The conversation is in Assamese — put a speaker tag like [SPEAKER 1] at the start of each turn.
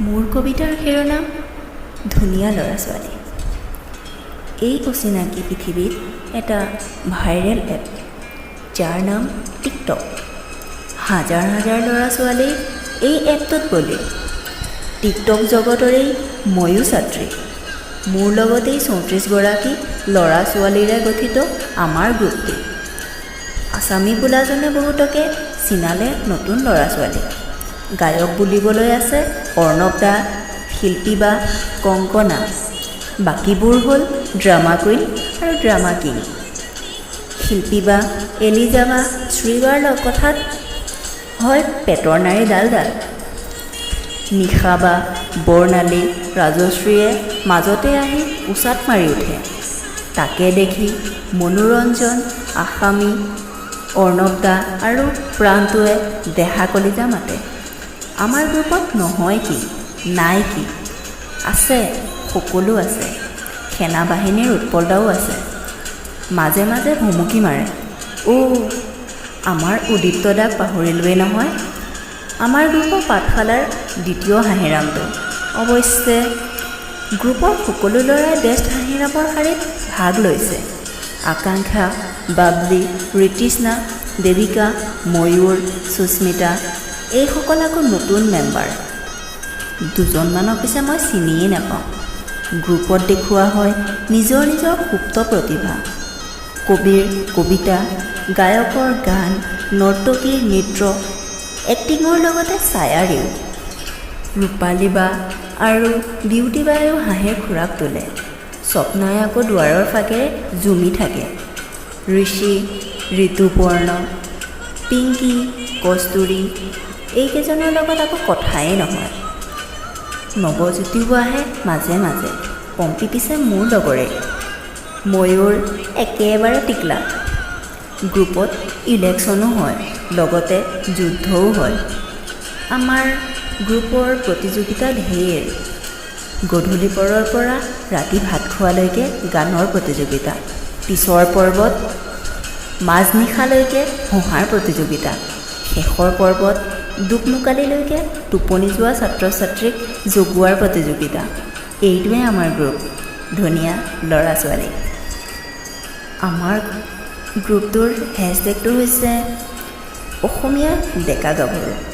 [SPEAKER 1] মোৰ কবিতাৰ শিৰোনাম ধুনীয়া ল'ৰা ছোৱালী। এই অচিনাকি পৃথিৱীত এটা ভাইৰেল এপ যাৰ নাম টিকটক। হাজাৰ হাজাৰ ল'ৰা ছোৱালী এই এপটোত বলি। টিকটক জগতৰেই ময়ো ছাত্ৰী। মোৰ লগতেই 34গৰাকী ল'ৰা ছোৱালীৰে গঠিত আমাৰ গ্ৰুপটি। আছামী বোলাজনে বহুতকে চিনালে নতুন ল'ৰা ছোৱালী। গায়ক বুলিবলৈ আছে অৰ্ণৱ দা, শিল্পী বা কংকনা। বাকীবোৰ হ'ল ড্ৰামা কুইন আৰু ড্ৰামা কিং। শিল্পী বা এলিজা বা শ্ৰীবাৰ কথাত হয় পেটৰ নাৰী ডাল ডাল। নিশা বা বৰ্ণালী, ৰাজশ্ৰীয়ে মাজতে আহি উচাত মাৰি উঠে। তাকে দেখি মনোৰঞ্জন, আসামী, অৰ্ণৱ দা আৰু প্ৰাণটোৱে দেহা কলিজা মাতে। আমাৰ গ্ৰুপত নহয় কি, নাই কি, আছে, সকলো আছে। সেনা বাহিনীৰ উৎপলদাও আছে। মাজে মাজে ভুমুকি মাৰে। আমাৰ উদীপ্ত দাক পাহৰিলোৱেই নহয়। আমাৰ গ্ৰুপৰ পাঠশালাৰ দ্বিতীয় হাঁহিৰামটো। অৱশ্যে গ্ৰুপৰ সকলো ল'ৰাই বেষ্ট হাঁহিৰামৰ শাৰীত ভাগ লৈছে। আকাংক্ষা, বাবলি, ঋতিষ্ণা, দেৱিকা, ময়ূৰ, সুস্মিতা এইসকল আকৌ নতুন মেম্বাৰ। দুজনমানক পিছে মই চিনিয়েই নাপাওঁ। গ্ৰুপত দেখুওৱা হয় নিজৰ নিজৰ সুপ্ত প্ৰতিভা। কবিৰ কবিতা, গায়কৰ গান, নৰ্তকীৰ নৃত্য, এক্টিঙৰ লগতে ছায়াৰীও। ৰূপালী বা আৰু বিউটি বায়েও হাঁহিৰ খোৰাক তোলে। স্বপ্নই আকৌ দুৱাৰৰ ফাকেৰে জুমি থাকে। ঋষি, ঋতুপৰ্ণ, পিংকী, কস্তুৰী এইকেইজনৰ লগত আকৌ কথাই নহয়। নৱজ্যোতিও আহে মাজে মাজে। পম্পী পিছে মোৰ লগৰে। ময়ূৰ একেবাৰে টিকলা। গ্ৰুপত ইলেকশ্যনো হয়, লগতে যুদ্ধও হয়। আমাৰ গ্ৰুপৰ প্ৰতিযোগিতা ঢেৰ। গধূলি পৰৰ পৰা ৰাতি ভাত খোৱালৈকে গানৰ প্ৰতিযোগিতা। পিছৰ পৰ্বত মাজনিশালৈকে হঁহাৰ প্ৰতিযোগিতা। শেষৰ পৰ্বত দুকমুকালিলৈকে টোপনি যোৱা ছাত্ৰ ছাত্ৰীক জগোৱাৰ প্ৰতিযোগিতা। এইটোৱে আমাৰ গ্ৰুপ, ধুনীয়া ল'ৰা ছোৱালী। আমাৰ গ্ৰুপটোৰ হেছটেগটো হৈছে অসমীয়া ডেকা গাভৰু।